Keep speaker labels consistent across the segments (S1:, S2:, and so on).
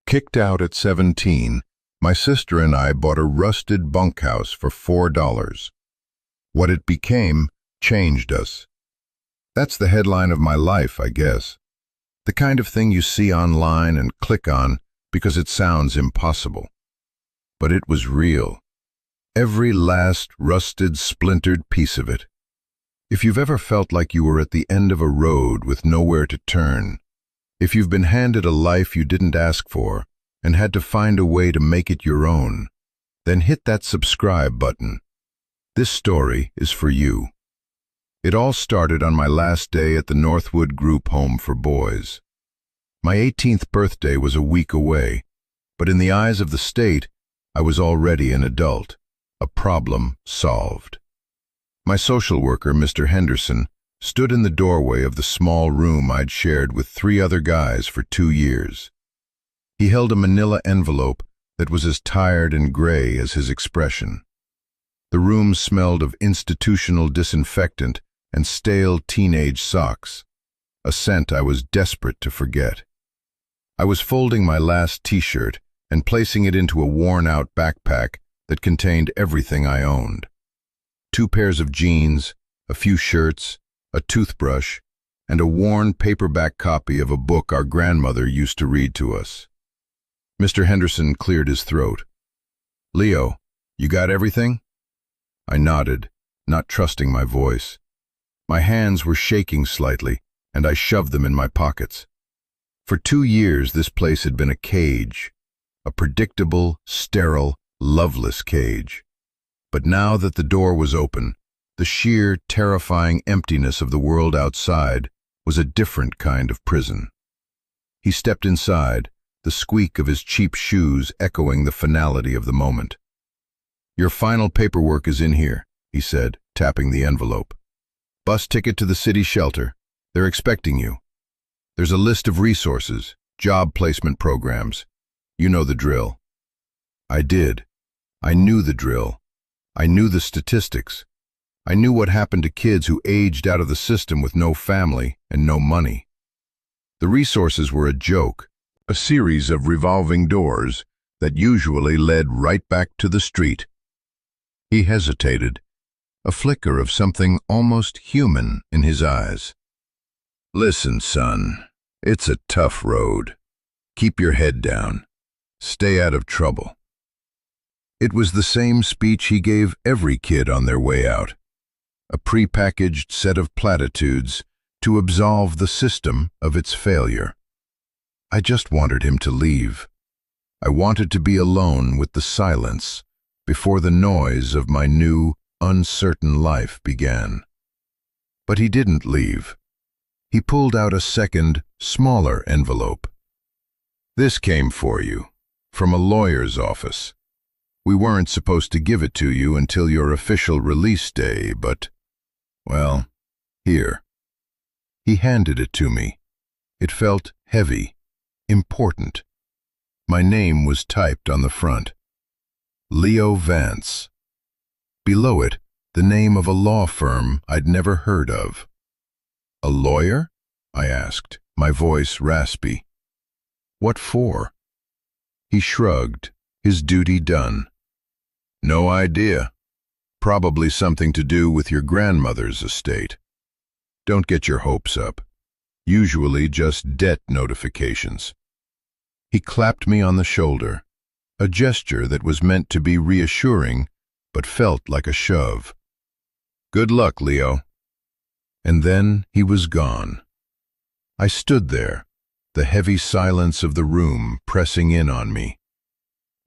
S1: Kicked out at 17, my sister and I bought a rusted bunkhouse for $4. What it became changed us. That's the headline of my life, I guess. The kind of thing you see online and click on because it sounds impossible. But it was real. Every last rusted, splintered piece of it. If you've ever felt like you were at the end of a road with nowhere to turn, if you've been handed a life you didn't ask for and had to find a way to make it your own, then hit that subscribe button. This story is for you. It all started on my last day at the Northwood Group Home for Boys. My 18th birthday was a week away, but in the eyes of the state, I was already an adult, a problem solved. My social worker, Mr. Henderson, stood in the doorway of the small room I'd shared with 3 other guys for 2 years. He held a manila envelope that was as tired and gray as his expression. The room smelled of institutional disinfectant and stale teenage socks, a scent I was desperate to forget. I was folding my last t-shirt and placing it into a worn-out backpack that contained everything I owned. 2 pairs of jeans, a few shirts, a toothbrush, and a worn paperback copy of a book our grandmother used to read to us. Mr. Henderson cleared his throat. "Leo, you got everything?" I nodded, not trusting my voice. My hands were shaking slightly, and I shoved them in my pockets. For 2 years, this place had been a cage, a predictable, sterile, loveless cage. But now that the door was open, the sheer, terrifying emptiness of the world outside was a different kind of prison. He stepped inside, the squeak of his cheap shoes echoing the finality of the moment. "Your final paperwork is in here," he said, tapping the envelope. "Bus ticket to the city shelter. They're expecting you. There's a list of resources, job placement programs. You know the drill." I did. I knew the drill. I knew the statistics. I knew what happened to kids who aged out of the system with no family and no money. The resources were a joke, a series of revolving doors that usually led right back to the street. He hesitated, a flicker of something almost human in his eyes. "Listen, son, it's a tough road. Keep your head down. Stay out of trouble." It was the same speech he gave every kid on their way out, a prepackaged set of platitudes to absolve the system of its failure. I just wanted him to leave. I wanted to be alone with the silence before the noise of my new, uncertain life began. But he didn't leave. He pulled out a second, smaller envelope. "This came for you, from a lawyer's office. We weren't supposed to give it to you until your official release day, but, well, here." He handed it to me. It felt heavy, important. My name was typed on the front. Leo Vance. Below it, the name of a law firm I'd never heard of. "A lawyer?" I asked, my voice raspy. "What for?" He shrugged, his duty done. "No idea. Probably something to do with your grandmother's estate. Don't get your hopes up. Usually just debt notifications." He clapped me on the shoulder, a gesture that was meant to be reassuring, but felt like a shove. "Good luck, Leo." And then he was gone. I stood there, the heavy silence of the room pressing in on me.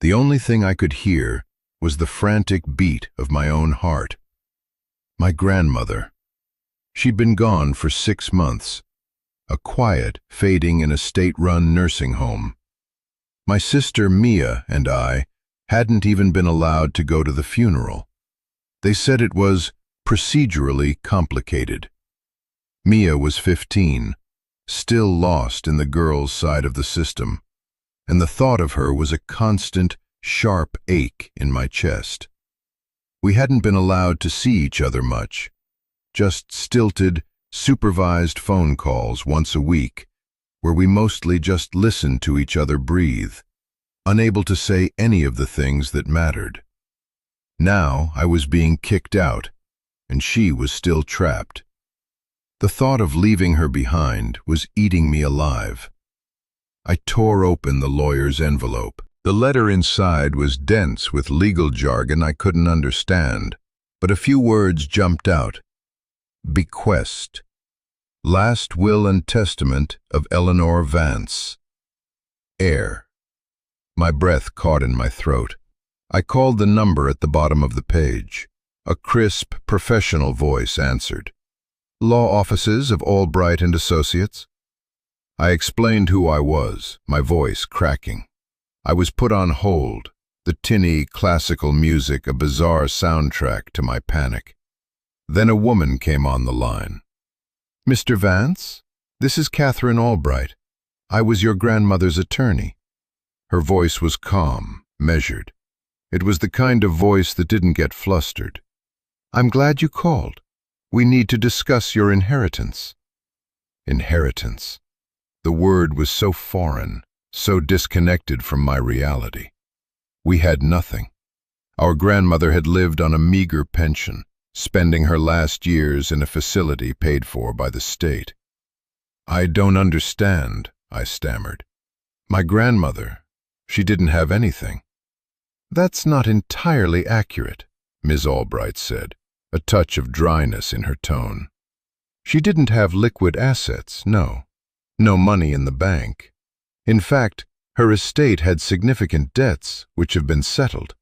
S1: The only thing I could hear was the frantic beat of my own heart. My grandmother. She'd been gone for 6 months, a quiet fading in a state-run nursing home. My sister Mia and I hadn't even been allowed to go to the funeral. They said it was procedurally complicated. Mia was 15, still lost in the girls' side of the system, and the thought of her was a constant, sharp ache in my chest. We hadn't been allowed to see each other much, just stilted, supervised phone calls once a week, where we mostly just listened to each other breathe. unable to say any of the things that mattered. Now I was being kicked out, and she was still trapped. The thought of leaving her behind was eating me alive. I tore open the lawyer's envelope. The letter inside was dense with legal jargon I couldn't understand, but a few words jumped out. Bequest. Last will and testament of Eleanor Vance. Heir. My breath caught in my throat. I called the number at the bottom of the page. A crisp, professional voice answered. Law offices of Albright and Associates. I explained who I was, my voice cracking. I was put on hold, the tinny, classical music a bizarre soundtrack to my panic. Then a woman came on the line. Mr. Vance, this is Catherine Albright. I was your grandmother's attorney. Her voice was calm, measured. It was the kind of voice that didn't get flustered. I'm glad you called. We need to discuss your inheritance. Inheritance. The word was so foreign, so disconnected from my reality. We had nothing. Our grandmother had lived on a meager pension, spending her last years in a facility paid for by the state. I don't understand, I stammered. My grandmother, she didn't have anything. That's not entirely accurate, Ms. Albright said, a touch of dryness in her tone. She didn't have liquid assets, no. No money in the bank. In fact, her estate had significant debts which have been settled.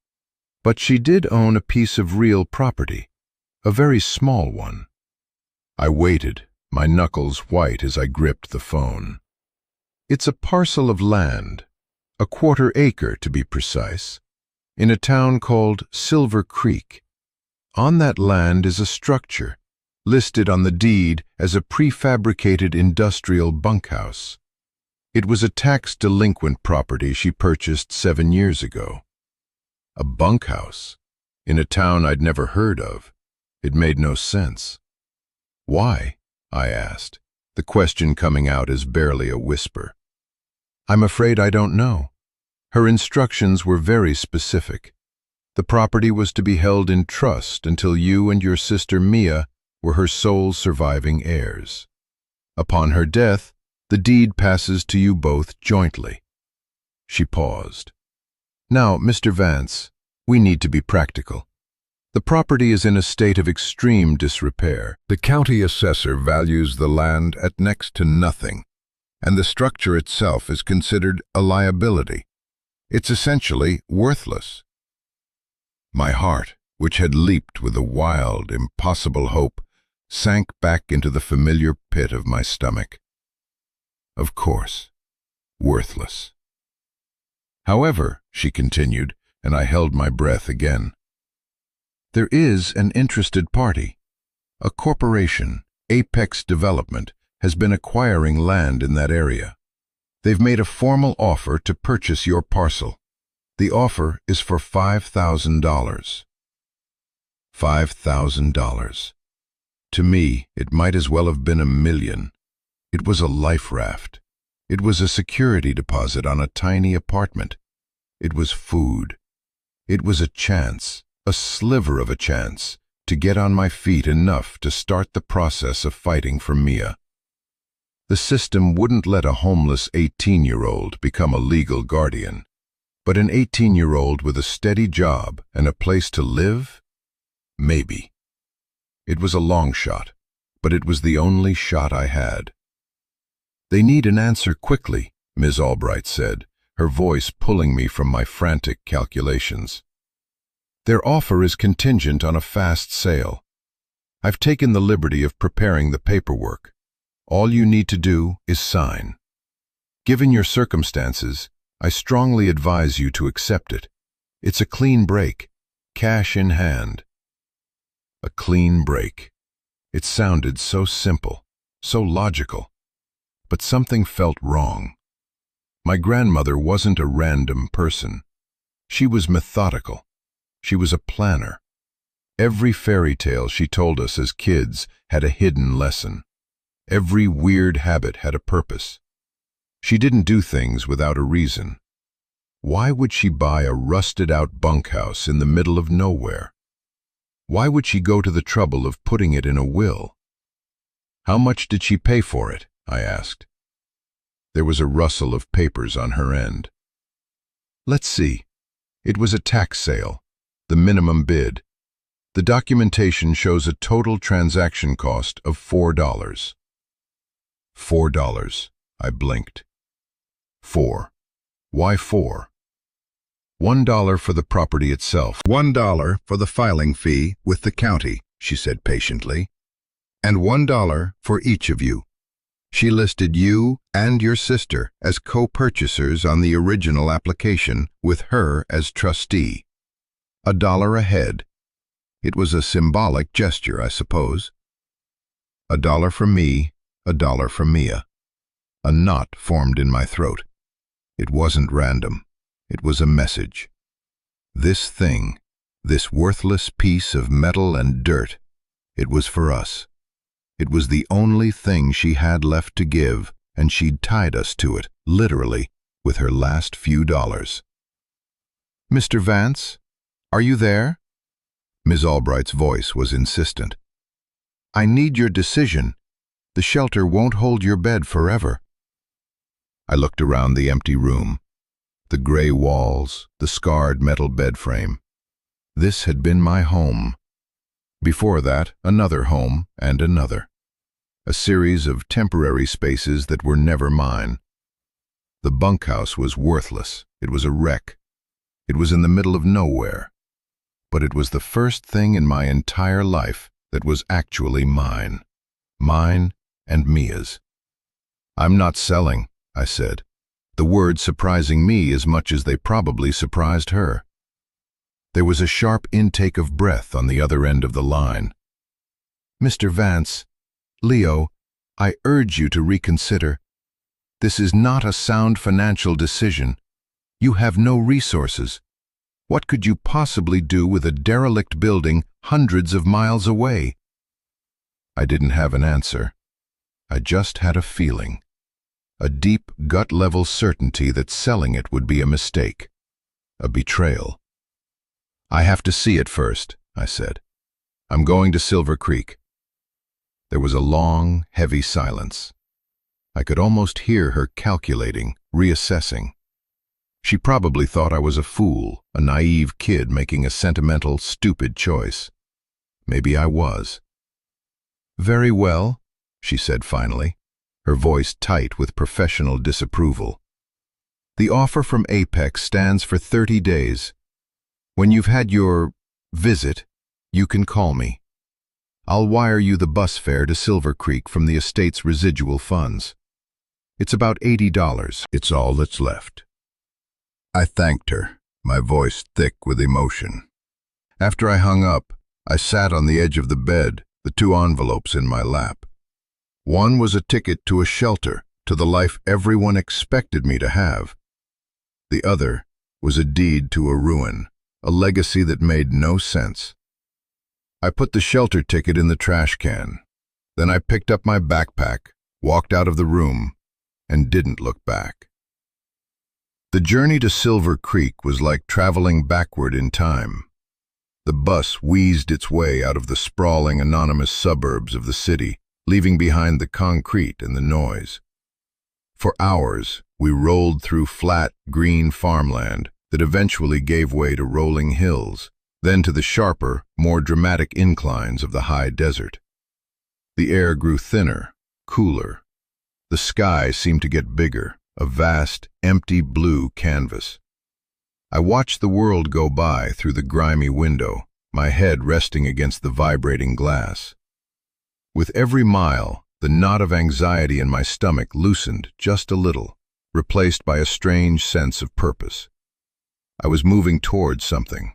S1: But she did own a piece of real property, a very small one. I waited, my knuckles white as I gripped the phone. It's a parcel of land, a 1/4 acre to be precise, in a town called Silver Creek. On that land is a structure, listed on the deed as a prefabricated industrial bunkhouse. It was a tax-delinquent property she purchased 7 years ago. A bunkhouse, in a town I'd never heard of. It made no sense. Why? I asked, the question coming out as barely a whisper. I'm afraid I don't know. Her instructions were very specific. The property was to be held in trust until you and your sister Mia were her sole surviving heirs. Upon her death, the deed passes to you both jointly. She paused. Now, Mr. Vance, we need to be practical. The property is in a state of extreme disrepair. The county assessor values the land at next to nothing, and the structure itself is considered a liability. It's essentially worthless. My heart, which had leaped with a wild, impossible hope, sank back into the familiar pit of my stomach. Of course, worthless. However, she continued, and I held my breath again. There is an interested party. A corporation, Apex Development, has been acquiring land in that area. They've made a formal offer to purchase your parcel. The offer is for $5,000. $5,000. To me, it might as well have been $1 million. It was a life raft. It was a security deposit on a tiny apartment. It was food. It was a chance, a sliver of a chance, to get on my feet enough to start the process of fighting for Mia. The system wouldn't let a homeless 18-year-old become a legal guardian, but an 18-year-old with a steady job and a place to live? Maybe. It was a long shot, but it was the only shot I had. They need an answer quickly, Ms. Albright said, her voice pulling me from my frantic calculations. Their offer is contingent on a fast sale. I've taken the liberty of preparing the paperwork. All you need to do is sign. Given your circumstances, I strongly advise you to accept it. It's a clean break, cash in hand. A clean break. It sounded so simple, so logical. But something felt wrong. My grandmother wasn't a random person. She was methodical. She was a planner. Every fairy tale she told us as kids had a hidden lesson. Every weird habit had a purpose. She didn't do things without a reason. Why would she buy a rusted-out bunkhouse in the middle of nowhere? Why would she go to the trouble of putting it in a will? How much did she pay for it? I asked. There was a rustle of papers on her end. Let's see. It was a tax sale, the minimum bid. The documentation shows a total transaction cost of $4. $4. I blinked. 4. Why 4? $1 for the property itself. $1 for the filing fee with the county, she said patiently. And $1 for each of you. She listed you and your sister as co-purchasers on the original application, with her as trustee. $1 a head. It was a symbolic gesture, I suppose. $1 for me, $1 for Mia. A knot formed in my throat. It wasn't random. It was a message. This thing, this worthless piece of metal and dirt, it was for us. It was the only thing she had left to give, and she'd tied us to it, literally, with her last few dollars. Mr. Vance, are you there? Ms. Albright's voice was insistent. I need your decision. The shelter won't hold your bed forever. I looked around the empty room. The gray walls, the scarred metal bed frame. This had been my home. Before that, another home and another. A series of temporary spaces that were never mine. The bunkhouse was worthless. It was a wreck. It was in the middle of nowhere. But it was the first thing in my entire life that was actually mine. Mine and Mia's. I'm not selling, I said, the words surprising me as much as they probably surprised her. There was a sharp intake of breath on the other end of the line. Mr. Vance, Leo, I urge you to reconsider. This is not a sound financial decision. You have no resources. What could you possibly do with a derelict building hundreds of miles away? I didn't have an answer. I just had a feeling. A deep, gut-level certainty that selling it would be a mistake. A betrayal. I have to see it first, I said. I'm going to Silver Creek. There was a long, heavy silence. I could almost hear her calculating, reassessing. She probably thought I was a fool, a naive kid making a sentimental, stupid choice. Maybe I was. Very well, she said finally, her voice tight with professional disapproval. The offer from Apex stands for 30 days. When you've had your visit, you can call me. I'll wire you the bus fare to Silver Creek from the estate's residual funds. It's about $80. It's all that's left. I thanked her, my voice thick with emotion. After I hung up, I sat on the edge of the bed, the 2 envelopes in my lap. One was a ticket to a shelter, to the life everyone expected me to have. The other was a deed to a ruin, a legacy that made no sense. I put the shelter ticket in the trash can. Then I picked up my backpack, walked out of the room, and didn't look back. The journey to Silver Creek was like traveling backward in time. The bus wheezed its way out of the sprawling, anonymous suburbs of the city, leaving behind the concrete and the noise. For hours, we rolled through flat, green farmland that eventually gave way to rolling hills, then to the sharper, more dramatic inclines of the high desert. The air grew thinner, cooler. The sky seemed to get bigger, a vast, empty blue canvas. I watched the world go by through the grimy window, my head resting against the vibrating glass. With every mile, the knot of anxiety in my stomach loosened just a little, replaced by a strange sense of purpose. I was moving towards something.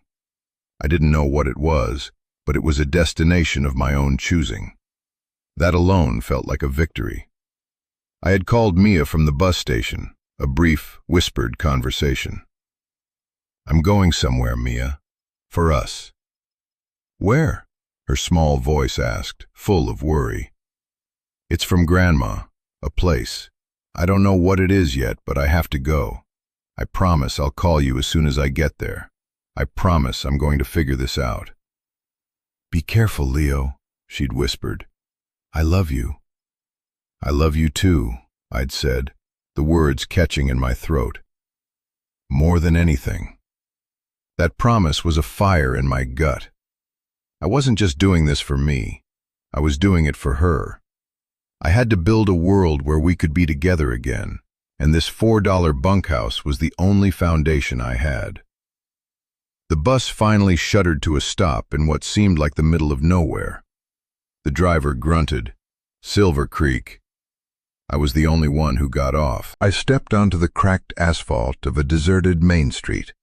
S1: I didn't know what it was, but it was a destination of my own choosing. That alone felt like a victory. I had called Mia from the bus station, a brief, whispered conversation. I'm going somewhere, Mia. For us. Where? Her small voice asked, full of worry. It's from Grandma, a place. I don't know what it is yet, but I have to go. I promise I'll call you as soon as I get there. I promise I'm going to figure this out." "Be careful, Leo," she'd whispered. "I love you." "I love you too," I'd said, the words catching in my throat. More than anything. That promise was a fire in my gut. I wasn't just doing this for me. I was doing it for her. I had to build a world where we could be together again, and this $4 bunkhouse was the only foundation I had. The bus finally shuddered to a stop in what seemed like the middle of nowhere. The driver grunted, "Silver Creek." I was the only one who got off. I stepped onto the cracked asphalt of a deserted main street.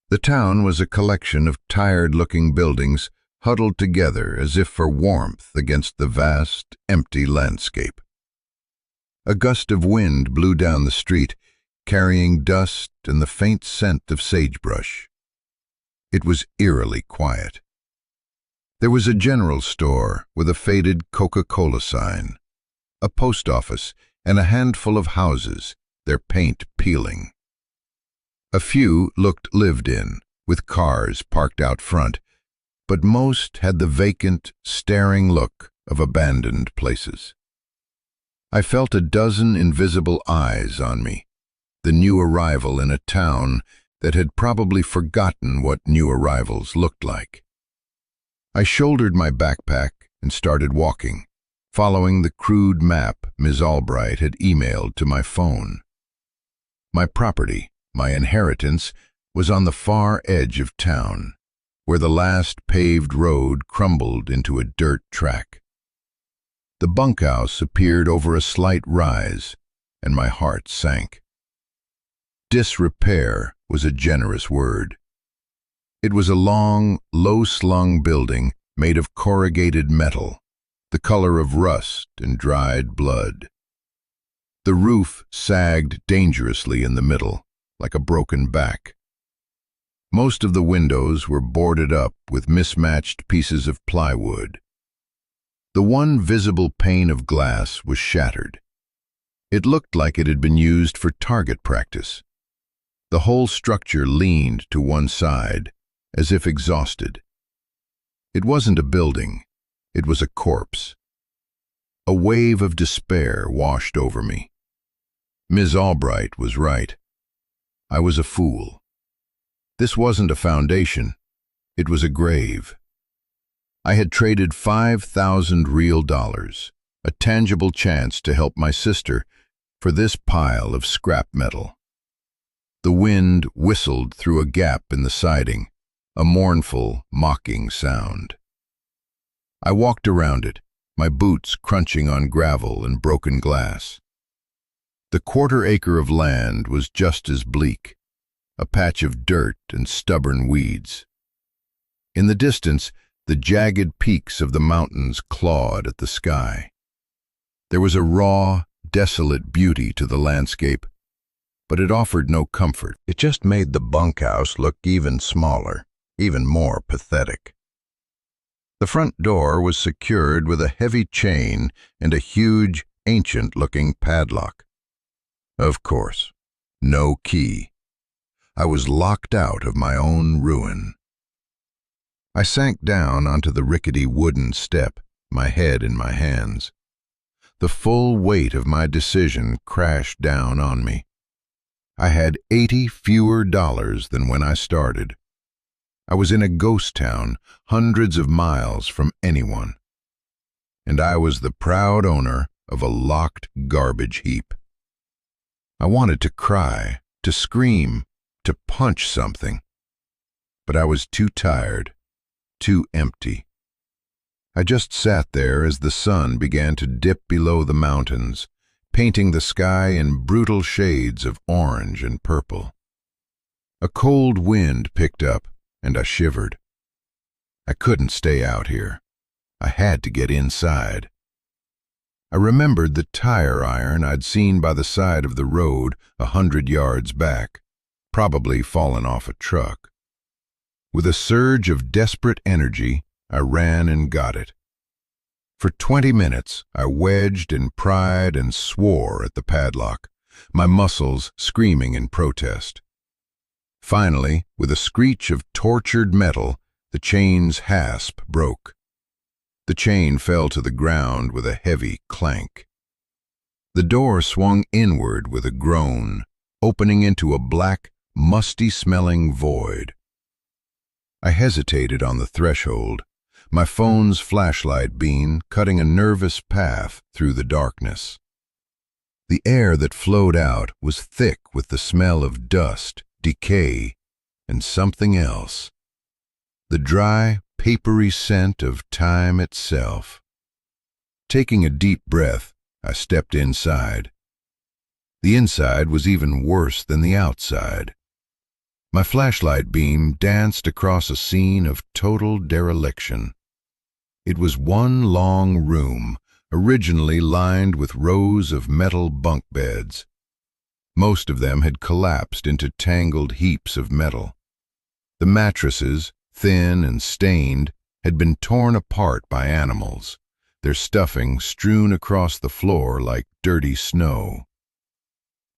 S1: The town was a collection of tired-looking buildings huddled together as if for warmth against the vast, empty landscape. A gust of wind blew down the street, carrying dust and the faint scent of sagebrush. It was eerily quiet. There was a general store with a faded Coca-Cola sign, a post office, and a handful of houses, their paint peeling. A few looked lived in, with cars parked out front, but most had the vacant, staring look of abandoned places. I felt a dozen invisible eyes on me, the new arrival in a town that had probably forgotten what new arrivals looked like. I shouldered my backpack and started walking, following the crude map Ms. Albright had emailed to my phone. My property, my inheritance, was on the far edge of town, where the last paved road crumbled into a dirt track. The bunkhouse appeared over a slight rise, and my heart sank. Disrepair was a generous word. It was a long, low-slung building made of corrugated metal, the color of rust and dried blood. The roof sagged dangerously in the middle, like a broken back. Most of the windows were boarded up with mismatched pieces of plywood. The one visible pane of glass was shattered. It looked like it had been used for target practice. The whole structure leaned to one side, as if exhausted. It wasn't a building, it was a corpse. A wave of despair washed over me. Ms. Albright was right. I was a fool. This wasn't a foundation, it was a grave. I had traded 5,000 real dollars, a tangible chance to help my sister, for this pile of scrap metal. The wind whistled through a gap in the siding, a mournful, mocking sound. I walked around it, my boots crunching on gravel and broken glass. The quarter-acre of land was just as bleak, a patch of dirt and stubborn weeds. In the distance, the jagged peaks of the mountains clawed at the sky. There was a raw, desolate beauty to the landscape, but it offered no comfort. It just made the bunkhouse look even smaller, even more pathetic. The front door was secured with a heavy chain and a huge, ancient-looking padlock. Of course, no key. I was locked out of my own ruin. I sank down onto the rickety wooden step, my head in my hands. The full weight of my decision crashed down on me. I had 80 fewer dollars than when I started. I was in a ghost town, hundreds of miles from anyone. And I was the proud owner of a locked garbage heap. I wanted to cry, to scream, to punch something. But I was too tired, too empty. I just sat there as the sun began to dip below the mountains, painting the sky in brutal shades of orange and purple. A cold wind picked up, and I shivered. I couldn't stay out here. I had to get inside. I remembered the tire iron I'd seen by the side of the road 100 yards back, probably fallen off a truck. With a surge of desperate energy, I ran and got it. For 20 minutes, I wedged and pried and swore at the padlock, my muscles screaming in protest. Finally, with a screech of tortured metal, the chain's hasp broke. The chain fell to the ground with a heavy clank. The door swung inward with a groan, opening into a black, musty-smelling void. I hesitated on the threshold, my phone's flashlight beam cutting a nervous path through the darkness. The air that flowed out was thick with the smell of dust, decay, and something else. The dry, papery scent of time itself. Taking a deep breath, I stepped inside. The inside was even worse than the outside. My flashlight beam danced across a scene of total dereliction. It was one long room, originally lined with rows of metal bunk beds. Most of them had collapsed into tangled heaps of metal. The mattresses, thin and stained, had been torn apart by animals, their stuffing strewn across the floor like dirty snow.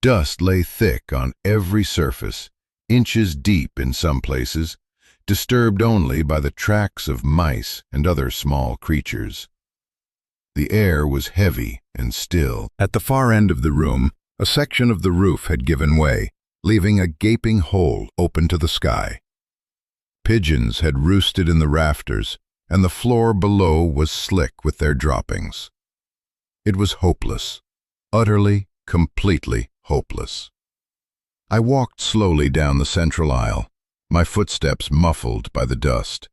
S1: Dust lay thick on every surface, inches deep in some places, disturbed only by the tracks of mice and other small creatures. The air was heavy and still. At the far end of the room, a section of the roof had given way, leaving a gaping hole open to the sky. Pigeons had roosted in the rafters, and the floor below was slick with their droppings. It was hopeless, utterly, completely hopeless. I walked slowly down the central aisle, my footsteps muffled by the dust.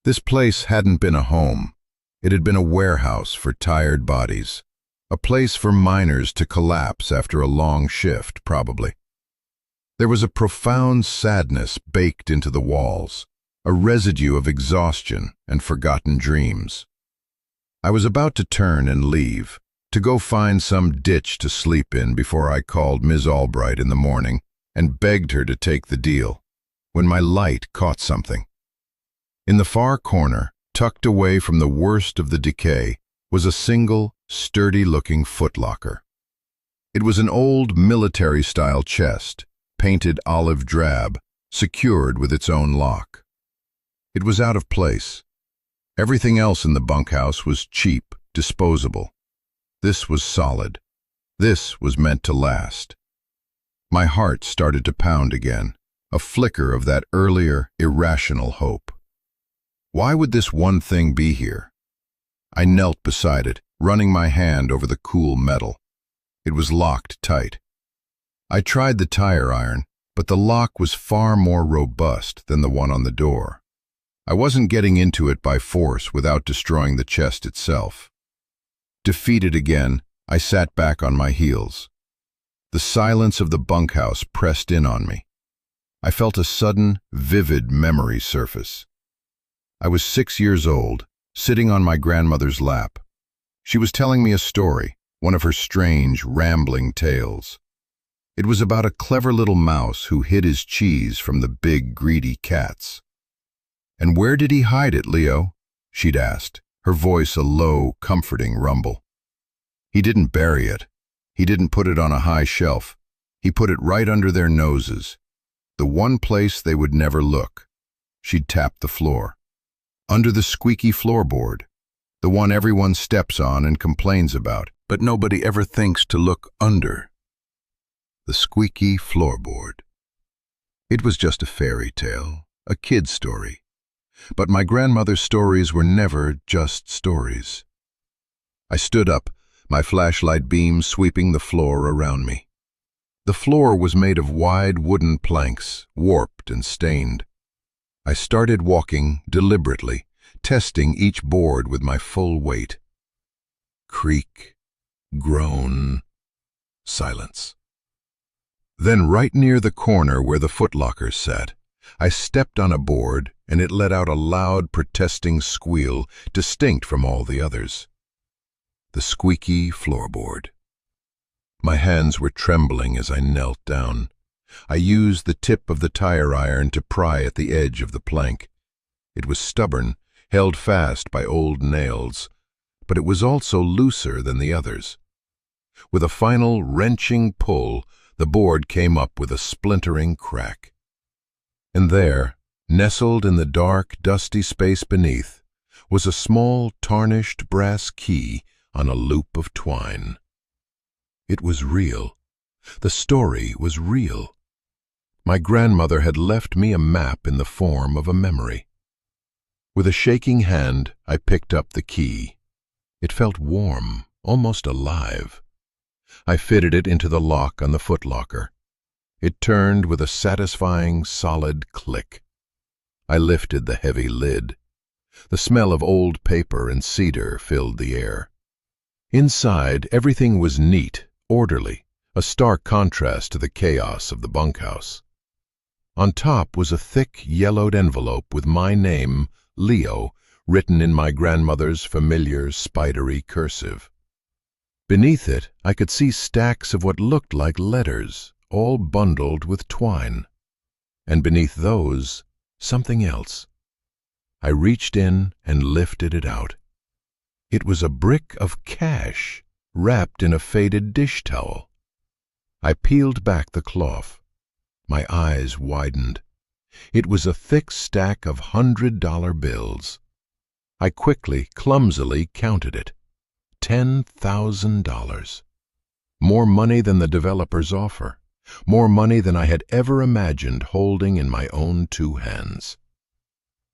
S1: This place hadn't been a home. It had been a warehouse for tired bodies, a place for miners to collapse after a long shift, probably. There was a profound sadness baked into the walls, a residue of exhaustion and forgotten dreams. I was about to turn and leave, to go find some ditch to sleep in before I called Ms. Albright in the morning and begged her to take the deal, when my light caught something. In the far corner, tucked away from the worst of the decay, was a single, sturdy-looking footlocker. It was an old military-style chest, painted olive drab, secured with its own lock. It was out of place. Everything else in the bunkhouse was cheap, disposable. This was solid. This was meant to last. My heart started to pound again, a flicker of that earlier, irrational hope. Why would this one thing be here? I knelt beside it, running my hand over the cool metal. It was locked tight. I tried the tire iron, but the lock was far more robust than the one on the door. I wasn't getting into it by force without destroying the chest itself. Defeated again, I sat back on my heels. The silence of the bunkhouse pressed in on me. I felt a sudden, vivid memory surface. I was 6 years old, sitting on my grandmother's lap. She was telling me a story, one of her strange, rambling tales. It was about a clever little mouse who hid his cheese from the big, greedy cats. "And where did he hide it, Leo?" she'd asked, her voice a low, comforting rumble. "He didn't bury it. He didn't put it on a high shelf. He put it right under their noses, the one place they would never look." She'd tap the floor. "Under the squeaky floorboard, the one everyone steps on and complains about, but nobody ever thinks to look under. The squeaky floorboard." It was just a fairy tale, a kid's story. But my grandmother's stories were never just stories. I stood up, my flashlight beam sweeping the floor around me. The floor was made of wide wooden planks, warped and stained. I started walking deliberately, testing each board with my full weight. Creak, groan, silence. Then right near the corner where the footlockers sat, I stepped on a board and it let out a loud protesting squeal distinct from all the others. The squeaky floorboard. My hands were trembling as I knelt down. I used the tip of the tire iron to pry at the edge of the plank. It was stubborn, held fast by old nails, but it was also looser than the others. With a final wrenching pull, the board came up with a splintering crack. And there, nestled in the dark, dusty space beneath, was a small, tarnished brass key on a loop of twine. It was real. The story was real. My grandmother had left me a map in the form of a memory. With a shaking hand, I picked up the key. It felt warm, almost alive. I fitted it into the lock on the footlocker. It turned with a satisfying, solid click. I lifted the heavy lid. The smell of old paper and cedar filled the air. Inside, everything was neat, orderly, a stark contrast to the chaos of the bunkhouse. On top was a thick, yellowed envelope with my name, Leo, written in my grandmother's familiar, spidery cursive. Beneath it, I could see stacks of what looked like letters, all bundled with twine. And beneath those, something else. I reached in and lifted it out. It was a brick of cash, wrapped in a faded dish towel. I peeled back the cloth. My eyes widened. It was a thick stack of $100 bills. I quickly, clumsily counted it. $10,000. More money than the developer's offer. More money than I had ever imagined holding in my own two hands.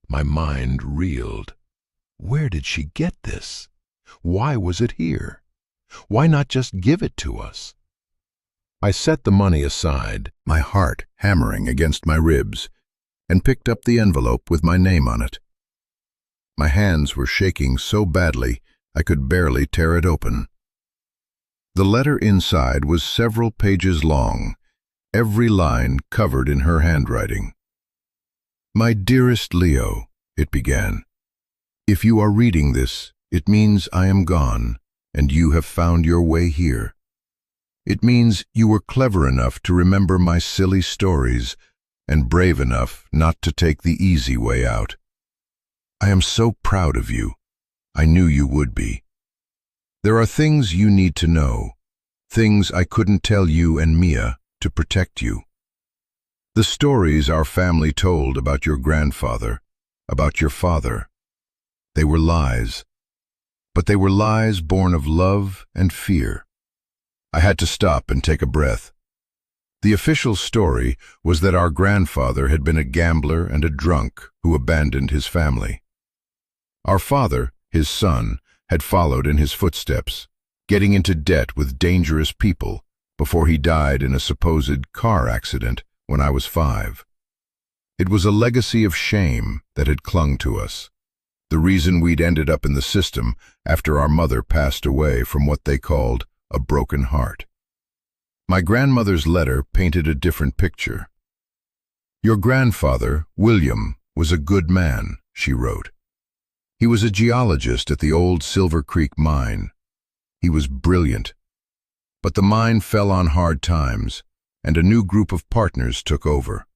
S1: My mind reeled. Where did she get this? Why was it here? Why not just give it to us? I set the money aside, my heart hammering against my ribs, and picked up the envelope with my name on it. My hands were shaking so badly I could barely tear it open. The letter inside was several pages long, every line covered in her handwriting. "My dearest Leo," it began, "if you are reading this, it means I am gone, and you have found your way here. It means you were clever enough to remember my silly stories and brave enough not to take the easy way out. I am so proud of you. I knew you would be. There are things you need to know, things I couldn't tell you and Mia to protect you. The stories our family told about your grandfather, about your father, they were lies. But they were lies born of love and fear." I had to stop and take a breath. The official story was that our grandfather had been a gambler and a drunk who abandoned his family. Our father, his son, had followed in his footsteps, getting into debt with dangerous people before he died in a supposed car accident when I was 5. It was a legacy of shame that had clung to us, the reason we'd ended up in the system after our mother passed away from what they called a broken heart. My grandmother's letter painted a different picture. "Your grandfather, William, was a good man," she wrote. "He was a geologist at the old Silver Creek mine. He was brilliant. But the mine fell on hard times, and a new group of partners took over.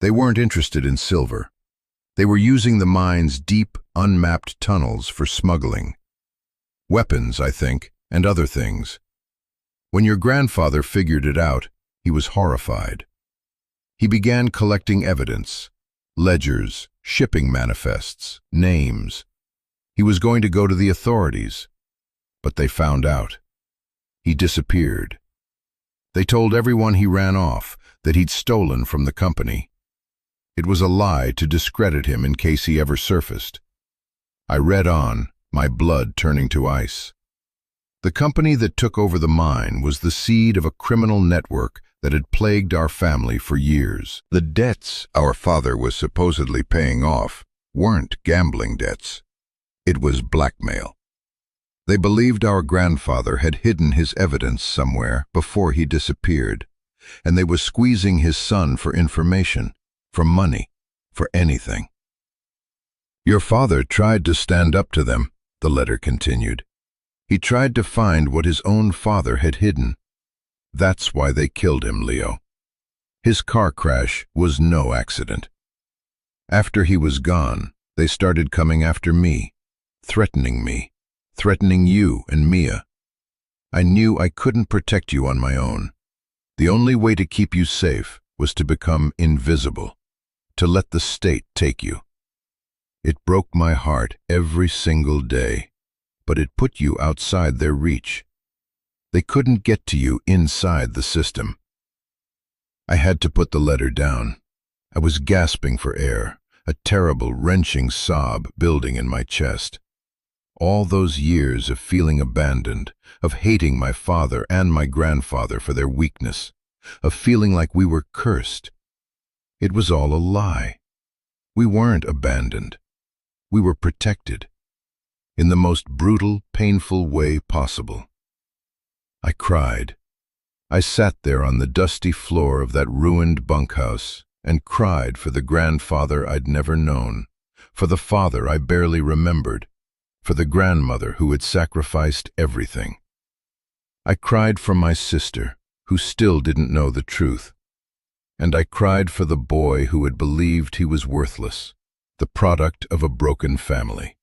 S1: They weren't interested in silver. They were using the mine's deep, unmapped tunnels for smuggling. Weapons, I think, and other things. When your grandfather figured it out, he was horrified. He began collecting evidence, ledgers, shipping manifests, names. He was going to go to the authorities, but they found out. He disappeared. They told everyone he ran off, that he'd stolen from the company. It was a lie to discredit him in case he ever surfaced. I read on, my blood turning to ice. The company that took over the mine was the seed of a criminal network that had plagued our family for years. The debts our father was supposedly paying off weren't gambling debts. It was blackmail. They believed our grandfather had hidden his evidence somewhere before he disappeared, and they were squeezing his son for information, for money, for anything. "Your father tried to stand up to them," the letter continued. "He tried to find what his own father had hidden. That's why they killed him, Leo. His car crash was no accident. After he was gone, they started coming after me, threatening you and Mia. I knew I couldn't protect you on my own. The only way to keep you safe was to become invisible, to let the state take you. It broke my heart every single day, but it put you outside their reach. They couldn't get to you inside the system. I had to put the letter down. I was gasping for air, a terrible, wrenching sob building in my chest. All those years of feeling abandoned, of hating my father and my grandfather for their weakness, of feeling like we were cursed. It was all a lie. We weren't abandoned. We were protected, in the most brutal, painful way possible. I cried. I sat there on the dusty floor of that ruined bunkhouse and cried for the grandfather I'd never known, for the father I barely remembered, for the grandmother who had sacrificed everything. I cried for my sister, who still didn't know the truth, and I cried for the boy who had believed he was worthless, the product of a broken family.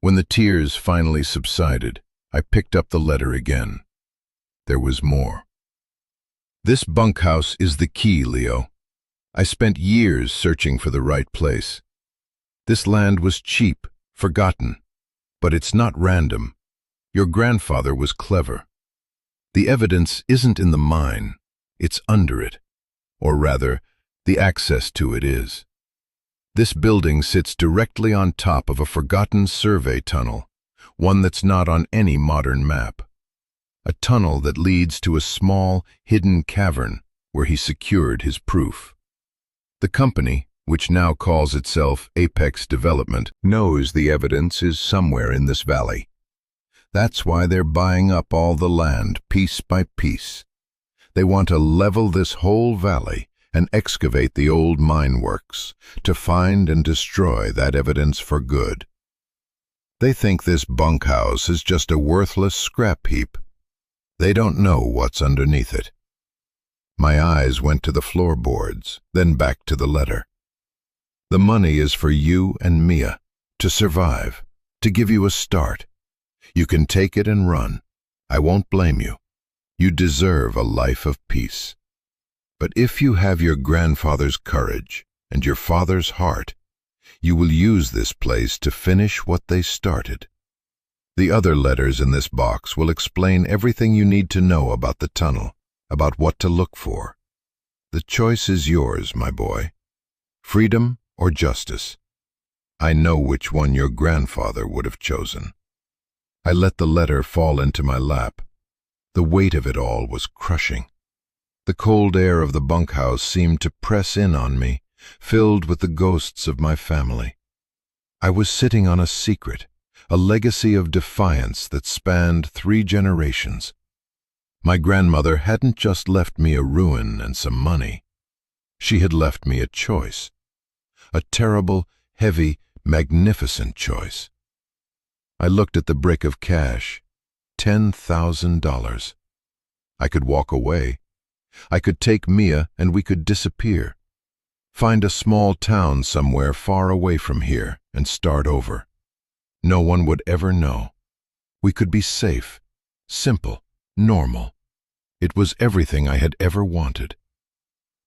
S1: When the tears finally subsided, I picked up the letter again. There was more. This bunkhouse is the key, Leo. I spent years searching for the right place. This land was cheap, forgotten, but it's not random. Your grandfather was clever. The evidence isn't in the mine, it's under it. Or rather, the access to it is. This building sits directly on top of a forgotten survey tunnel, one that's not on any modern map. A tunnel that leads to a small, hidden cavern where he secured his proof. The company, which now calls itself Apex Development, knows the evidence is somewhere in this valley. That's why they're buying up all the land, piece by piece. They want to level this whole valley and excavate the old mine works, to find and destroy that evidence for good. They think this bunkhouse is just a worthless scrap heap. They don't know what's underneath it. My eyes went to the floorboards, then back to the letter. The money is for you and Mia, to survive, to give you a start. You can take it and run. I won't blame you. You deserve a life of peace. But if you have your grandfather's courage and your father's heart, you will use this place to finish what they started. The other letters in this box will explain everything you need to know about the tunnel, about what to look for. The choice is yours, my boy. Freedom or justice. I know which one your grandfather would have chosen. I let the letter fall into my lap. The weight of it all was crushing. The cold air of the bunkhouse seemed to press in on me, filled with the ghosts of my family. I was sitting on a secret, a legacy of defiance that spanned 3 generations. My grandmother hadn't just left me a ruin and some money. She had left me a choice. A terrible, heavy, magnificent choice. I looked at the brick of cash. $10,000. I could walk away. I could take Mia and we could disappear. Find a small town somewhere far away from here and start over. No one would ever know. We could be safe, simple, normal. It was everything I had ever wanted.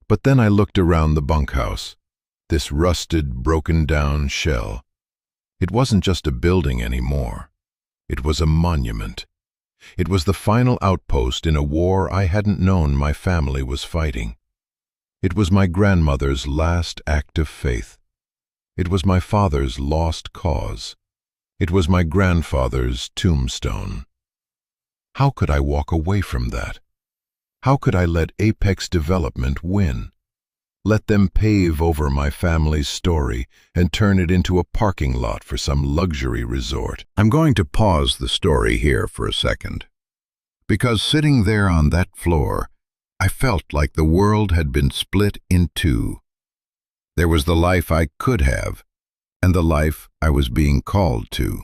S1: But then I looked around the bunkhouse, this rusted, broken-down shell. It wasn't just a building anymore. It was a monument. It was the final outpost in a war I hadn't known my family was fighting. It was my grandmother's last act of faith. It was my father's lost cause. It was my grandfather's tombstone. How could I walk away from that? How could I let Apex Development win? Let them pave over my family's story and turn it into a parking lot for some luxury resort. I'm going to pause the story here for a second, because sitting there on that floor, I felt like the world had been split in two. There was the life I could have, and the life I was being called to.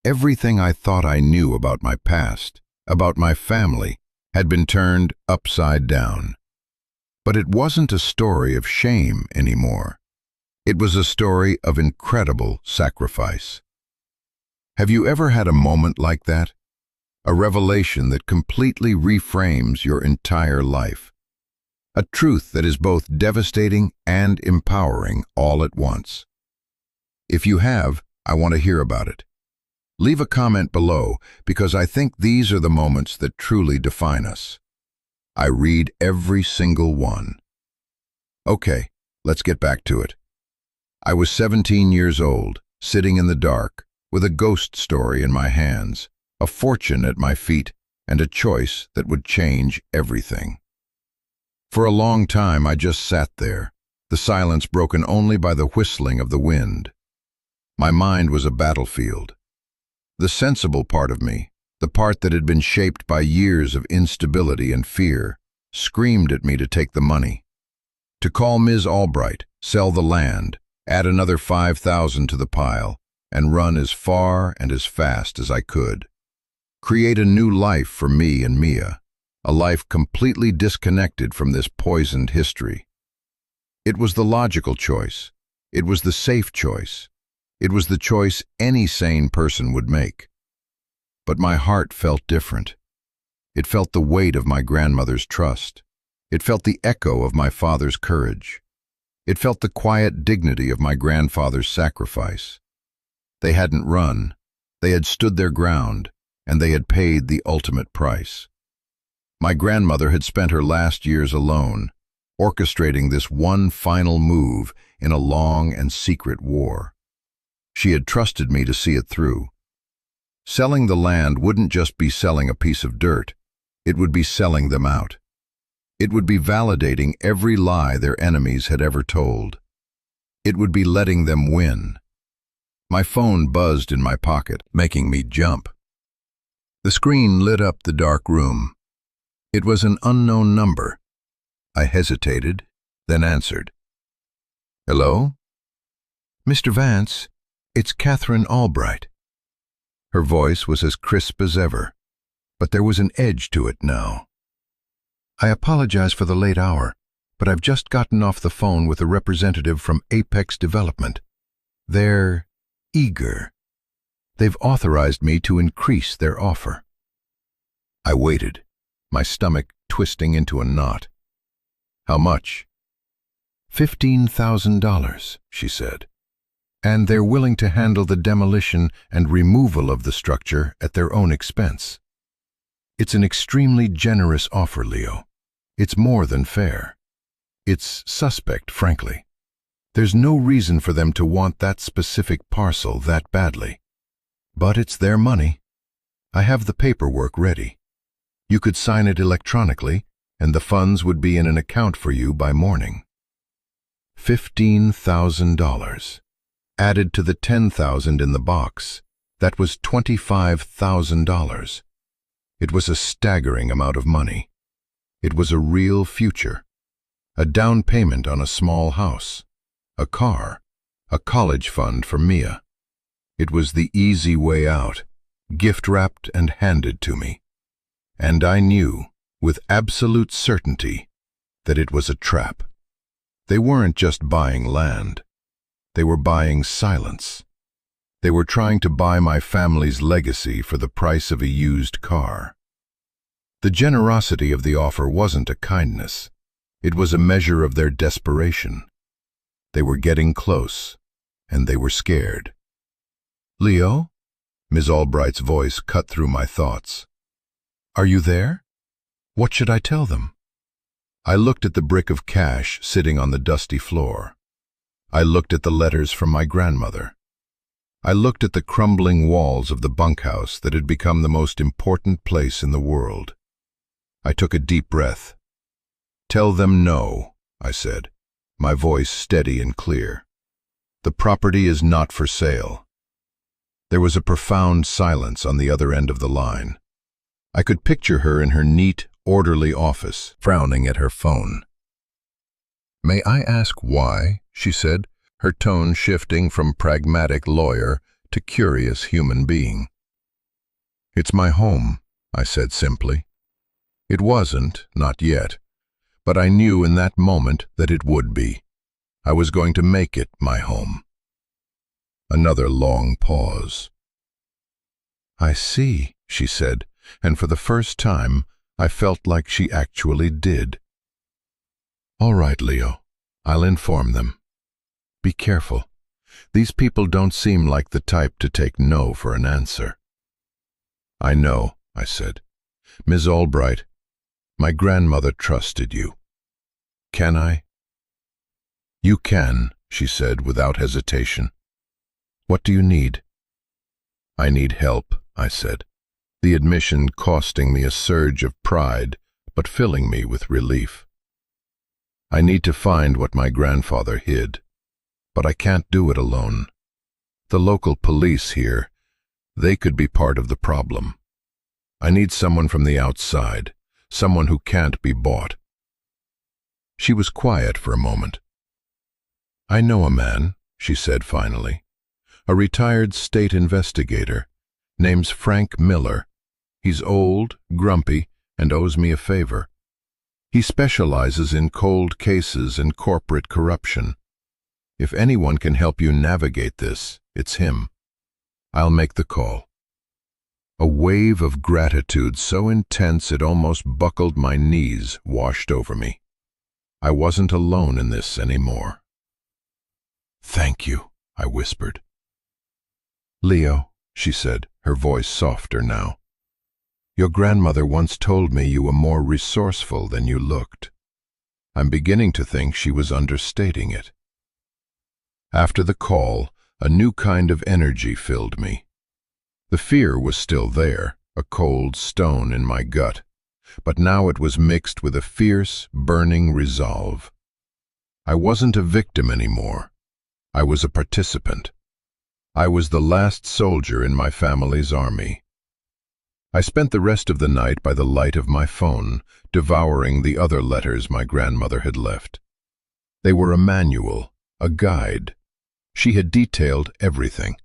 S1: Everything I thought I knew about my past, about my family, had been turned upside down. But it wasn't a story of shame anymore. It was a story of incredible sacrifice. Have you ever had a moment like that? A revelation that completely reframes your entire life. A truth that is both devastating and empowering all at once. If you have, I want to hear about it. Leave a comment below, because I think these are the moments that truly define us. I read every single one. Okay, let's get back to it. I was 17 years old, sitting in the dark, with a ghost story in my hands, a fortune at my feet, and a choice that would change everything. For a long time I just sat there, the silence broken only by the whistling of the wind. My mind was a battlefield. The sensible part of me, the part that had been shaped by years of instability and fear, screamed at me to take the money. To call Ms. Albright, sell the land, add another 5,000 to the pile, and run as far and as fast as I could. Create a new life for me and Mia, a life completely disconnected from this poisoned history. It was the logical choice. It was the safe choice. It was the choice any sane person would make. But my heart felt different. It felt the weight of my grandmother's trust. It felt the echo of my father's courage. It felt the quiet dignity of my grandfather's sacrifice. They hadn't run. They had stood their ground, and they had paid the ultimate price. My grandmother had spent her last years alone, orchestrating this one final move in a long and secret war. She had trusted me to see it through. Selling the land wouldn't just be selling a piece of dirt, it would be selling them out. It would be validating every lie their enemies had ever told. It would be letting them win. My phone buzzed in my pocket, making me jump. The screen lit up the dark room. It was an unknown number. I hesitated, then answered. Hello? Mr. Vance, it's Catherine Albright. Her voice was as crisp as ever, but there was an edge to it now. I apologize for the late hour, but I've just gotten off the phone with a representative from Apex Development. They're eager. They've authorized me to increase their offer. I waited, my stomach twisting into a knot. How much? $15,000, she said. And they're willing to handle the demolition and removal of the structure at their own expense. It's an extremely generous offer, Leo. It's more than fair. It's suspect, frankly. There's no reason for them to want that specific parcel that badly. But it's their money. I have the paperwork ready. You could sign it electronically, and the funds would be in an account for you by morning. $15,000. Added to the $10,000 in the box, that was $25,000. It was a staggering amount of money. It was a real future. A down payment on a small house, a car, a college fund for Mia. It was the easy way out, gift-wrapped and handed to me. And I knew, with absolute certainty, that it was a trap. They weren't just buying land. They were buying silence. They were trying to buy my family's legacy for the price of a used car. The generosity of the offer wasn't a kindness. It was a measure of their desperation. They were getting close, and they were scared. Leo? Ms. Albright's voice cut through my thoughts. Are you there? What should I tell them? I looked at the brick of cash sitting on the dusty floor. I looked at the letters from my grandmother. I looked at the crumbling walls of the bunkhouse that had become the most important place in the world. I took a deep breath. Tell them no, I said, my voice steady and clear. The property is not for sale. There was a profound silence on the other end of the line. I could picture her in her neat, orderly office, frowning at her phone. May I ask why? She said, her tone shifting from pragmatic lawyer to curious human being. It's my home, I said simply. It wasn't, not yet, but I knew in that moment that it would be. I was going to make it my home. Another long pause. I see, she said, and for the first time I felt like she actually did. "All right, Leo, I'll inform them. Be careful. These people don't seem like the type to take no for an answer." "I know," I said. "Ms. Albright, my grandmother trusted you. Can I?" "You can," she said without hesitation. "What do you need?" "I need help," I said, the admission costing me a surge of pride, but filling me with relief. "I need to find what my grandfather hid, but I can't do it alone. The local police here, they could be part of the problem. I need someone from the outside, someone who can't be bought." She was quiet for a moment. "I know a man," she said finally, "a retired state investigator. Name's Frank Miller. He's old, grumpy, and owes me a favor. He specializes in cold cases and corporate corruption. If anyone can help you navigate this, it's him. I'll make the call." A wave of gratitude so intense it almost buckled my knees washed over me. I wasn't alone in this anymore. "Thank you," I whispered. "Leo," she said, her voice softer now, "your grandmother once told me you were more resourceful than you looked. I'm beginning to think she was understating it." After the call, a new kind of energy filled me. The fear was still there, a cold stone in my gut, but now it was mixed with a fierce, burning resolve. I wasn't a victim anymore. I was a participant. I was the last soldier in my family's army. I spent the rest of the night by the light of my phone, devouring the other letters my grandmother had left. They were a manual, a guide. She had detailed everything.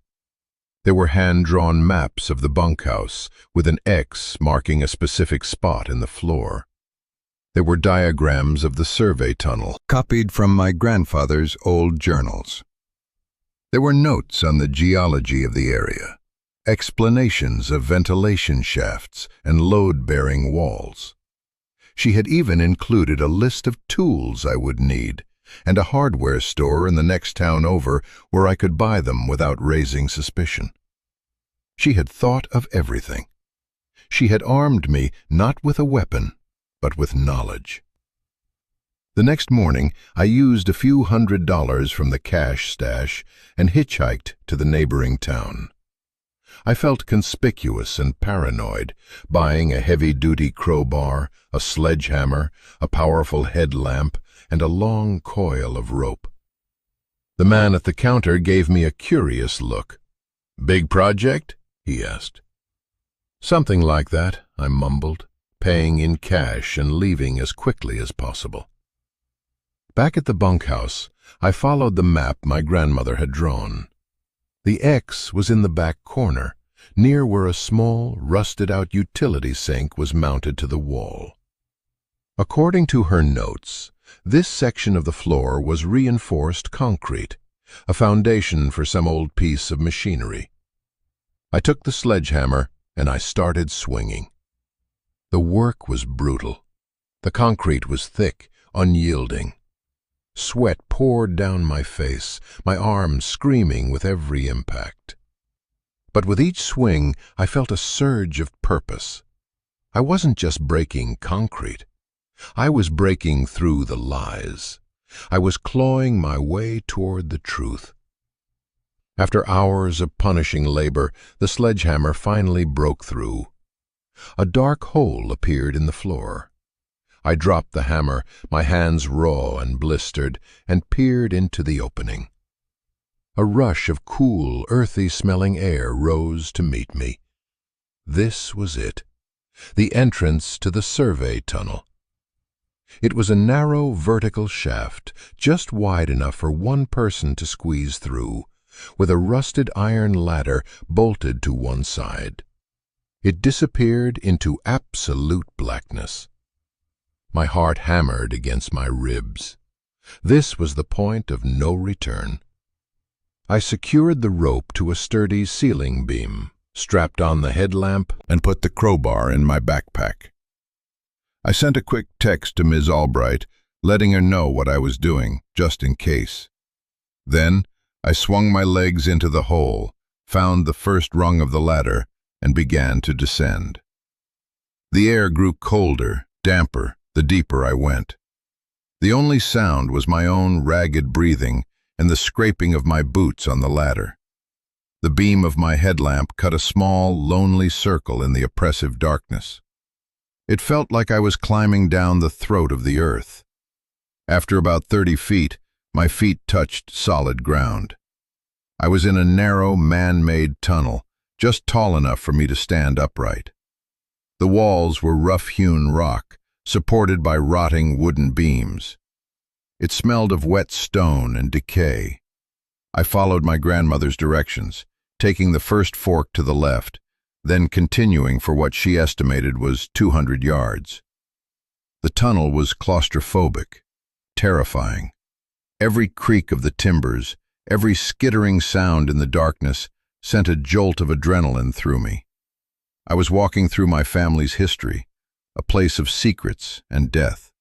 S1: There were hand-drawn maps of the bunkhouse, with an X marking a specific spot in the floor. There were diagrams of the survey tunnel, copied from my grandfather's old journals. There were notes on the geology of the area, explanations of ventilation shafts and load-bearing walls. She had even included a list of tools I would need, and a hardware store in the next town over where I could buy them without raising suspicion. She had thought of everything. She had armed me not with a weapon, but with knowledge. The next morning, I used a few $100s from the cash stash and hitchhiked to the neighboring town. I felt conspicuous and paranoid, buying a heavy-duty crowbar, a sledgehammer, a powerful headlamp, and a long coil of rope. The man at the counter gave me a curious look. "Big project?" he asked. "Something like that," I mumbled, paying in cash and leaving as quickly as possible. Back at the bunkhouse, I followed the map my grandmother had drawn. The X was in the back corner, near where a small, rusted-out utility sink was mounted to the wall. According to her notes, this section of the floor was reinforced concrete, a foundation for some old piece of machinery. I took the sledgehammer and I started swinging. The work was brutal. The concrete was thick, unyielding. Sweat poured down my face, my arms screaming with every impact. But with each swing, I felt a surge of purpose. I wasn't just breaking concrete. I was breaking through the lies. I was clawing my way toward the truth. After hours of punishing labor, the sledgehammer finally broke through. A dark hole appeared in the floor. I dropped the hammer, my hands raw and blistered, and peered into the opening. A rush of cool, earthy-smelling air rose to meet me. This was it, the entrance to the survey tunnel. It was a narrow, vertical shaft, just wide enough for one person to squeeze through, with a rusted iron ladder bolted to one side. It disappeared into absolute blackness. My heart hammered against my ribs. This was the point of no return. I secured the rope to a sturdy ceiling beam, strapped on the headlamp, and put the crowbar in my backpack. I sent a quick text to Ms. Albright, letting her know what I was doing, just in case. Then, I swung my legs into the hole, found the first rung of the ladder, and began to descend. The air grew colder, damper, the deeper I went. The only sound was my own ragged breathing and the scraping of my boots on the ladder. The beam of my headlamp cut a small, lonely circle in the oppressive darkness. It felt like I was climbing down the throat of the earth. After about 30 feet, my feet touched solid ground. I was in a narrow, man-made tunnel, just tall enough for me to stand upright. The walls were rough-hewn rock, supported by rotting wooden beams. It smelled of wet stone and decay. I followed my grandmother's directions, taking the first fork to the left, then continuing for what she estimated was 200 yards. The tunnel was claustrophobic, terrifying. Every creak of the timbers, every skittering sound in the darkness sent a jolt of adrenaline through me. I was walking through my family's history, a place of secrets and death.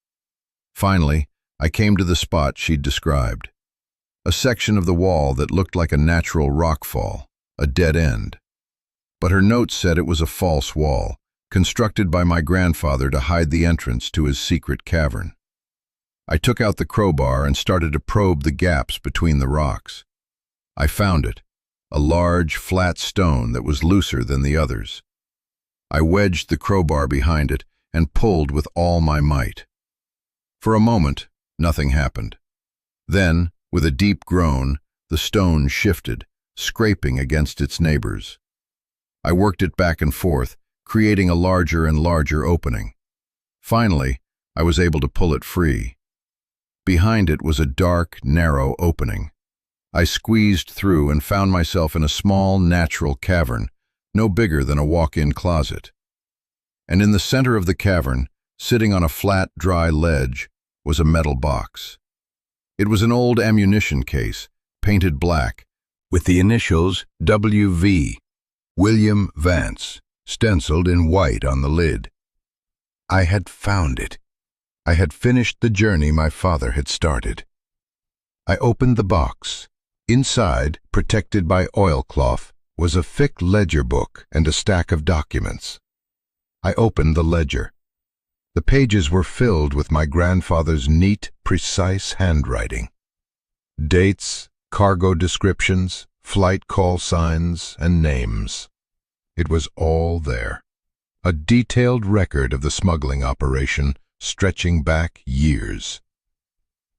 S1: Finally, I came to the spot she'd described. A section of the wall that looked like a natural rockfall, a dead end. But her notes said it was a false wall, constructed by my grandfather to hide the entrance to his secret cavern. I took out the crowbar and started to probe the gaps between the rocks. I found it, a large, flat stone that was looser than the others. I wedged the crowbar behind it and pulled with all my might. For a moment, nothing happened. Then, with a deep groan, the stone shifted, scraping against its neighbors. I worked it back and forth, creating a larger and larger opening. Finally, I was able to pull it free. Behind it was a dark, narrow opening. I squeezed through and found myself in a small, natural cavern, no bigger than a walk-in closet. And in the center of the cavern, sitting on a flat, dry ledge, was a metal box. It was an old ammunition case, painted black, with the initials W.V., William Vance, stenciled in white on the lid. I had found it. I had finished the journey my father had started. I opened the box. Inside, protected by oilcloth, was a thick ledger book and a stack of documents. I opened the ledger. The pages were filled with my grandfather's neat, precise handwriting. Dates, cargo descriptions, flight call signs, and names. It was all there. A detailed record of the smuggling operation stretching back years.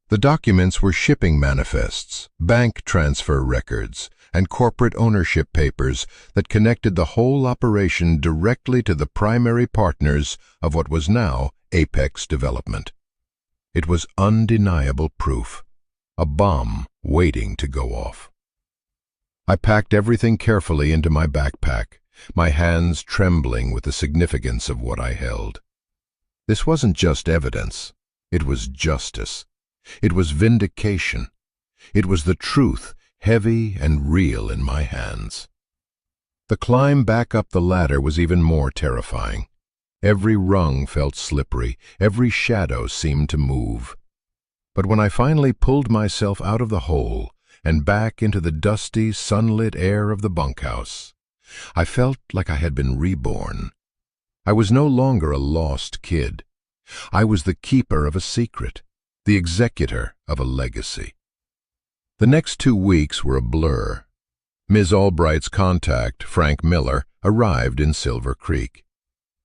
S1: The documents were shipping manifests, bank transfer records, and corporate ownership papers that connected the whole operation directly to the primary partners of what was now Apex Development. It was undeniable proof, a bomb waiting to go off. I packed everything carefully into my backpack, my hands trembling with the significance of what I held. This wasn't just evidence, it was justice. It was vindication. It was the truth, heavy and real in my hands. The climb back up the ladder was even more terrifying. Every rung felt slippery, every shadow seemed to move. But when I finally pulled myself out of the hole and back into the dusty, sunlit air of the bunkhouse, I felt like I had been reborn. I was no longer a lost kid. I was the keeper of a secret, the executor of a legacy. The next 2 weeks were a blur. Ms. Albright's contact, Frank Miller, arrived in Silver Creek.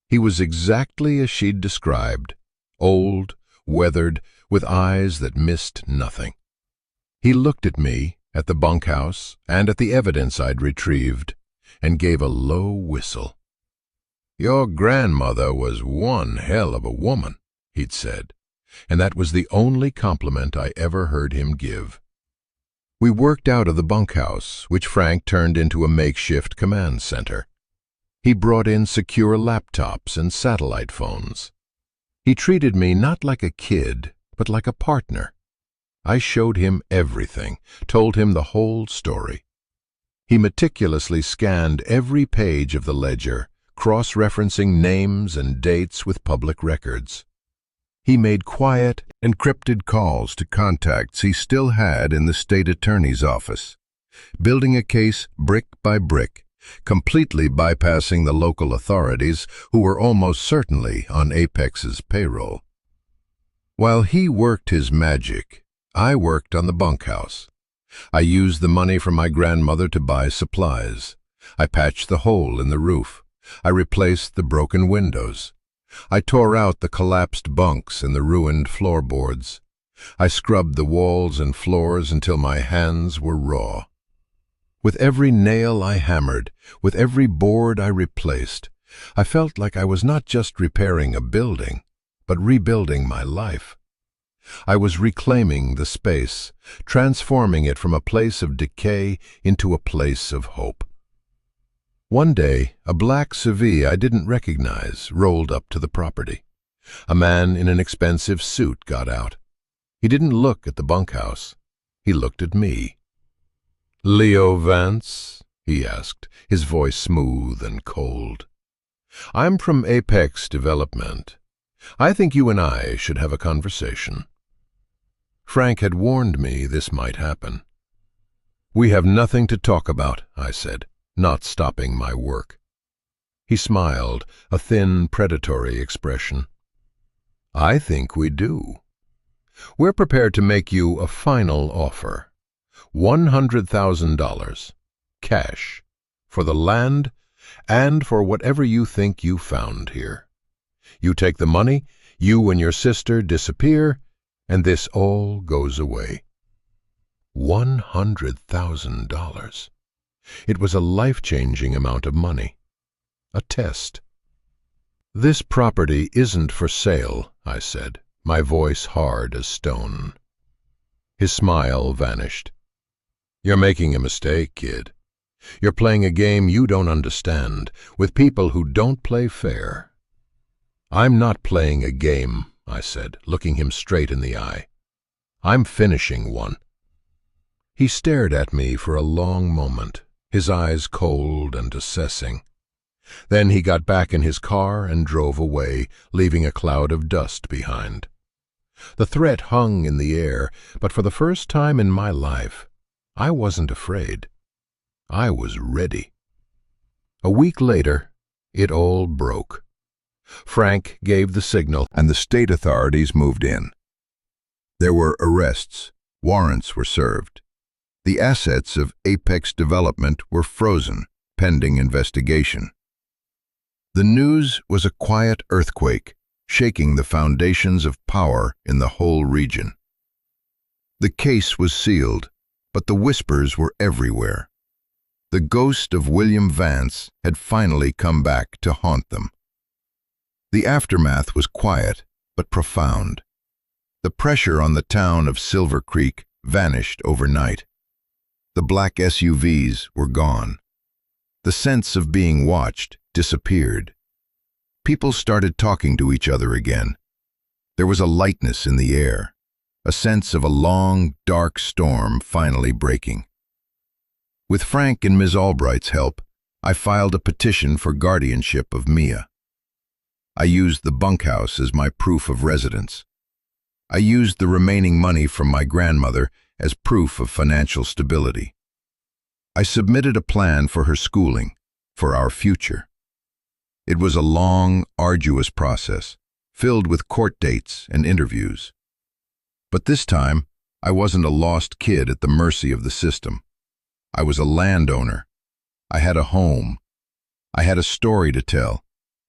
S1: He was exactly as she'd described, old, weathered, with eyes that missed nothing. He looked at me, at the bunkhouse, and at the evidence I'd retrieved, and gave a low whistle. "Your grandmother was one hell of a woman," he'd said, and that was the only compliment I ever heard him give. We worked out of the bunkhouse, which Frank turned into a makeshift command center. He brought in secure laptops and satellite phones. He treated me not like a kid, but like a partner. I showed him everything, told him the whole story.
S2: He meticulously scanned every page of the ledger, cross-referencing names and dates with public records. He made quiet, encrypted calls to contacts he still had in the state attorney's office, building a case brick by brick, completely bypassing the local authorities who were almost certainly on Apex's payroll. While he worked his magic, I worked on the bunkhouse. I used the money from my grandmother to buy supplies. I patched the hole in the roof. I replaced the broken windows. I tore out the collapsed bunks and the ruined floorboards. I scrubbed the walls and floors until my hands were raw. With every nail I hammered, with every board I replaced, I felt like I was not just repairing a building, but rebuilding my life. I was reclaiming the space, transforming it from a place of decay into a place of hope. One day, a black CV I didn't recognize rolled up to the property. A man in an expensive suit got out. He didn't look at the bunkhouse. He looked at me. "Leo Vance?" he asked, his voice smooth and cold. "I'm from Apex Development. I think you and I should have a conversation." Frank had warned me this might happen. "We have nothing to talk about," I said, not stopping my work. He smiled, a thin, predatory expression. "I think we do. We're prepared to make you a final offer. $100,000, cash, for the land and for whatever you think you found here. You take the money, you and your sister disappear, and this all goes away." $100,000. It was a life-changing amount of money. A test. "This property isn't for sale," I said, my voice hard as stone. His smile vanished. "You're making a mistake, kid. You're playing a game you don't understand, with people who don't play fair." "I'm not playing a game," I said, looking him straight in the eye. "I'm finishing one." He stared at me for a long moment, his eyes cold and assessing. Then he got back in his car and drove away, leaving a cloud of dust behind. The threat hung in the air, but for the first time in my life, I wasn't afraid. I was ready. A week later, it all broke. Frank gave the signal,
S1: And the state authorities moved in. There were arrests, warrants were served. The assets of Apex Development were frozen, pending investigation. The news was a quiet earthquake, shaking the foundations of power in the whole region. The case was sealed, but the whispers were everywhere. The ghost of William Vance had finally come back to haunt them. The aftermath was quiet, but profound. The pressure on the town of Silver Creek vanished overnight. The black SUVs were gone. The sense of being watched disappeared. People started talking to each other again. There was a lightness in the air, a sense of a long, dark storm finally breaking. With Frank and Ms. Albright's help, I filed a petition for guardianship of Mia. I used the bunkhouse as my proof of residence. I used the remaining money from my grandmother as proof of financial stability. I submitted a plan for her schooling, for our future. It was a long, arduous process, filled with court dates and interviews. But this time, I wasn't a lost kid at the mercy of the system. I was a landowner. I had a home. I had a story to tell,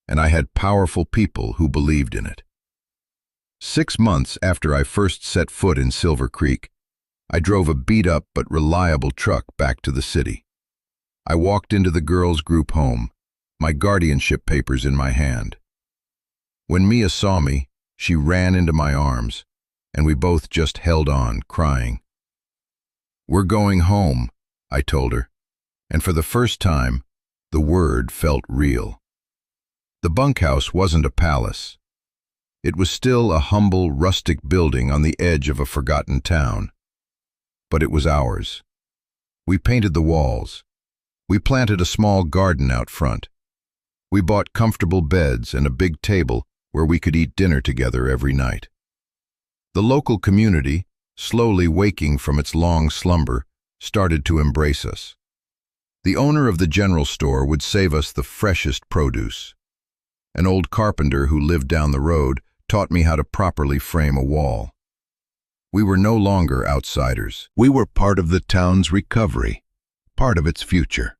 S1: and I had powerful people who believed in it. 6 months after I first set foot in Silver Creek, I drove a beat-up but reliable truck back to the city. I walked into the girls' group home, my guardianship papers in my hand. When Mia saw me, she ran into my arms, and we both just held on, crying. "We're going home," I told her, and for the first time, the word felt real. The bunkhouse wasn't a palace. It was still a humble, rustic building on the edge of a forgotten town. But it was ours. We painted the walls. We planted a small garden out front. We bought comfortable beds and a big table where we could eat dinner together every night. The local community, slowly waking from its long slumber, started to embrace us. The owner of the general store would save us the freshest produce. An old carpenter who lived down the road taught me how to properly frame a wall. We were no longer outsiders.
S2: We were part of the town's recovery, part of its future.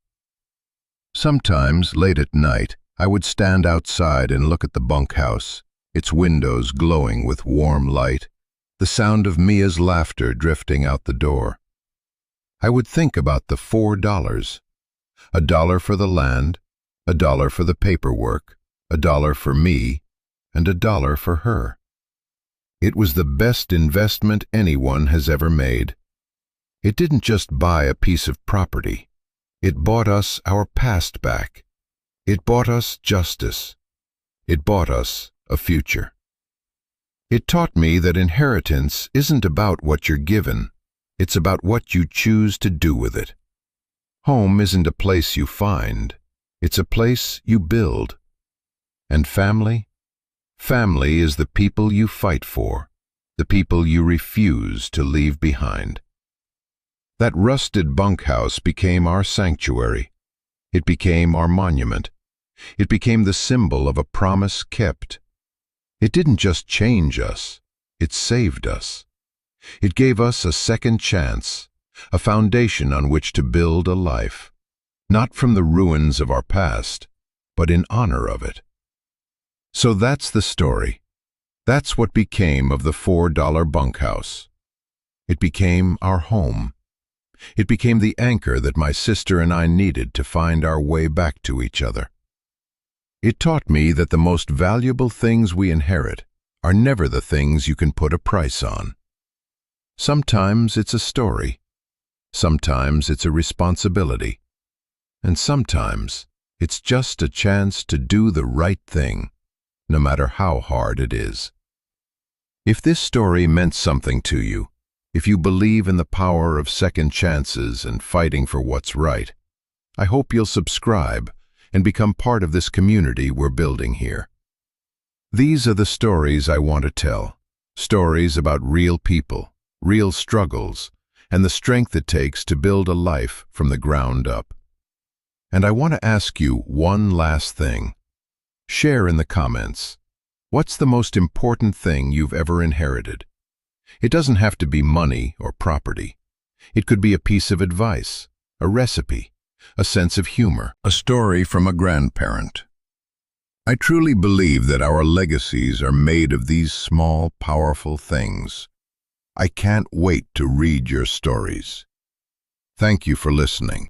S2: Sometimes, late at night, I would stand outside and look at the bunkhouse, its windows glowing with warm light, the sound of Mia's laughter drifting out the door. I would think about the $4. $1 for the land, $1 for the paperwork, $1 for me, and $1 for her. It was the best investment anyone has ever made. It didn't just buy a piece of property. It bought us our past back. It bought us justice. It bought us a future. It taught me that inheritance isn't about what you're given. It's about what you choose to do with it. Home isn't a place you find. It's a place you build. And family? Family is the people you fight for, the people you refuse to leave behind. That rusted bunkhouse became our sanctuary. It became our monument. It became the symbol of a promise kept. It didn't just change us, it saved us. It gave us a second chance, a foundation on which to build a life, not from the ruins of our past, but in honor of it. So that's the story. That's what became of the $4 bunkhouse. It became our home. It became the anchor that my sister and I needed to find our way back to each other. It taught me that the most valuable things we inherit are never the things you can put a price on. Sometimes it's a story. Sometimes it's a responsibility. And sometimes it's just a chance to do the right thing, no matter how hard it is. If this story meant something to you, if you believe in the power of second chances and fighting for what's right, I hope you'll subscribe and become part of this community we're building here. These are the stories I want to tell, stories about real people, real struggles, and the strength it takes to build a life from the ground up. And I want to ask you one last thing. Share in the comments. What's the most important thing you've ever inherited? It doesn't have to be money or property. It could be a piece of advice, a recipe, a sense of humor,
S1: A story from a grandparent. I truly believe that our legacies are made of these small, powerful things. I can't wait to read your stories. Thank you for listening.